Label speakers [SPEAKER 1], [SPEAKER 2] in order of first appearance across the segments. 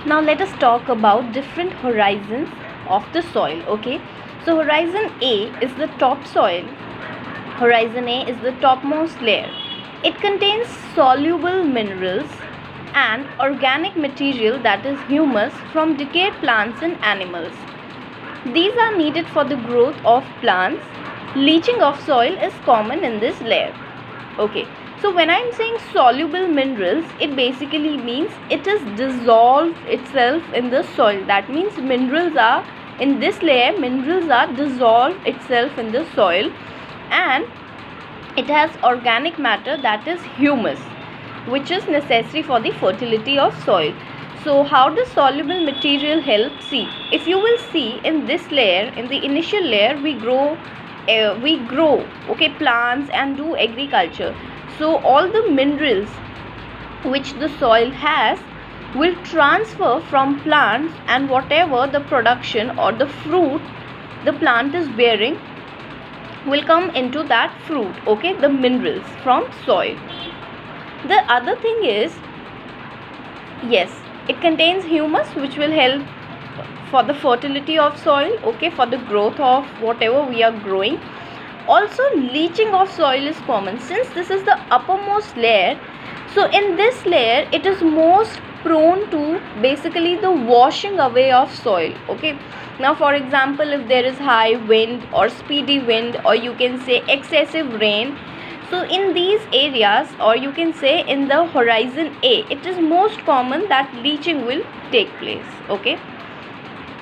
[SPEAKER 1] Now let us talk about different horizons of the soil. Okay, so horizon A is the topsoil. Horizon A is the topmost layer. It contains soluble minerals and organic material, that is humus, from decayed plants and animals. These are needed for the growth of plants. Leaching of soil is common in this layer. Okay, so when I am saying soluble minerals, it basically means it is dissolved itself in the soil. That means minerals are in this layer, minerals are dissolved itself in the soil, and it has organic matter, that is humus, which is necessary for the fertility of soil. So how does soluble material help? See, if you will see in this layer, in the initial layer, we grow okay, plants and do agriculture. So all the minerals which the soil has will transfer from plants, and whatever the production or the fruit the plant is bearing will come into that fruit. Okay, the minerals from soil. The other thing is, yes, it contains humus, which will help for the fertility of soil, okay, for the growth of whatever we are growing. Also, leaching of soil is common since this is the uppermost layer. So in this layer, it is most prone to basically the washing away of soil. Okay, now for example, if there is high wind or speedy wind, or you can say excessive rain, so in these areas, or you can say in the horizon A, it is most common that leaching will take place. Okay,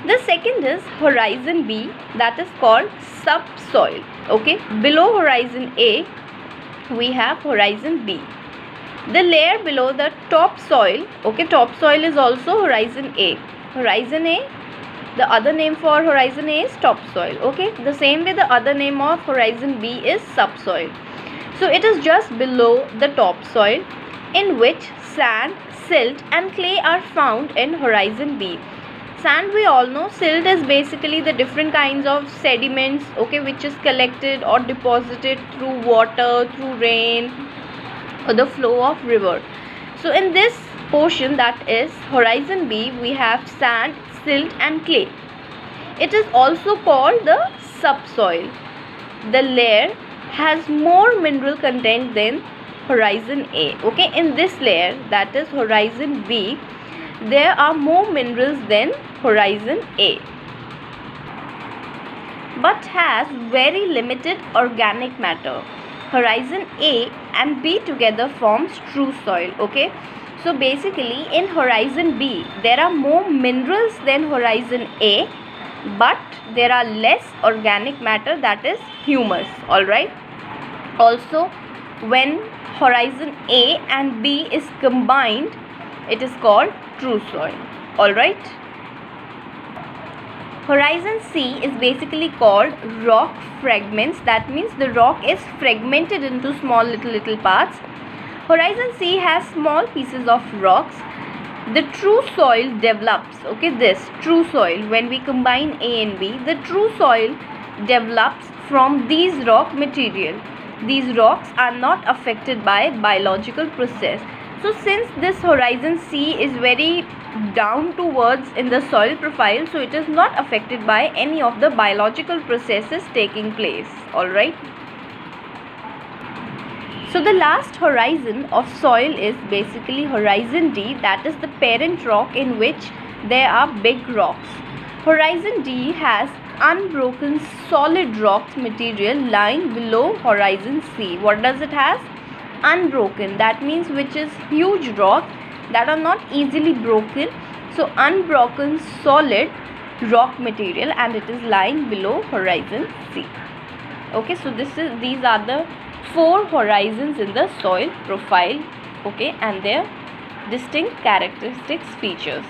[SPEAKER 1] the second is horizon B, that is called subsoil. Okay, below horizon A we have horizon B, the layer below the topsoil. Okay, topsoil is also horizon A. Horizon A, the other name for horizon A is topsoil. Okay, the same way the other name of horizon B is subsoil. So it is just below the topsoil, in which sand, silt and clay are found in horizon B. Sand, we all know, silt is basically the different kinds of sediments, okay, which is collected or deposited through water, through rain, or the flow of river. So in this portion, that is horizon B, we have sand, silt and clay. It is also called the subsoil. The layer has more mineral content than horizon A. Okay, in this layer, that is horizon B, there are more minerals than horizon A, but has very limited organic matter. Horizon A and B together forms true soil. Okay, so basically in horizon B there are more minerals than horizon A, but there are less organic matter, that is humus. All right, also when horizon A and B is combined, it is called true soil. All right, horizon C is basically called rock fragments. That means the rock is fragmented into small little parts. Horizon C has small pieces of rocks. The true soil develops. Okay, this true soil, when we combine A and B, the true soil develops from these rock material. These rocks are not affected by biological process. So since this horizon C is very down towards in the soil profile, so it is not affected by any of the biological processes taking place. All right, so the last horizon of soil is basically horizon D, that is the parent rock, in which there are big rocks. Horizon D has unbroken solid rock material lying below horizon C. What does it has? Unbroken, that means which is huge rocks that are not easily broken. So unbroken solid rock material, and it is lying below horizon C. Okay, so these are the 4 horizons in the soil profile. Okay, and their distinct characteristics, features.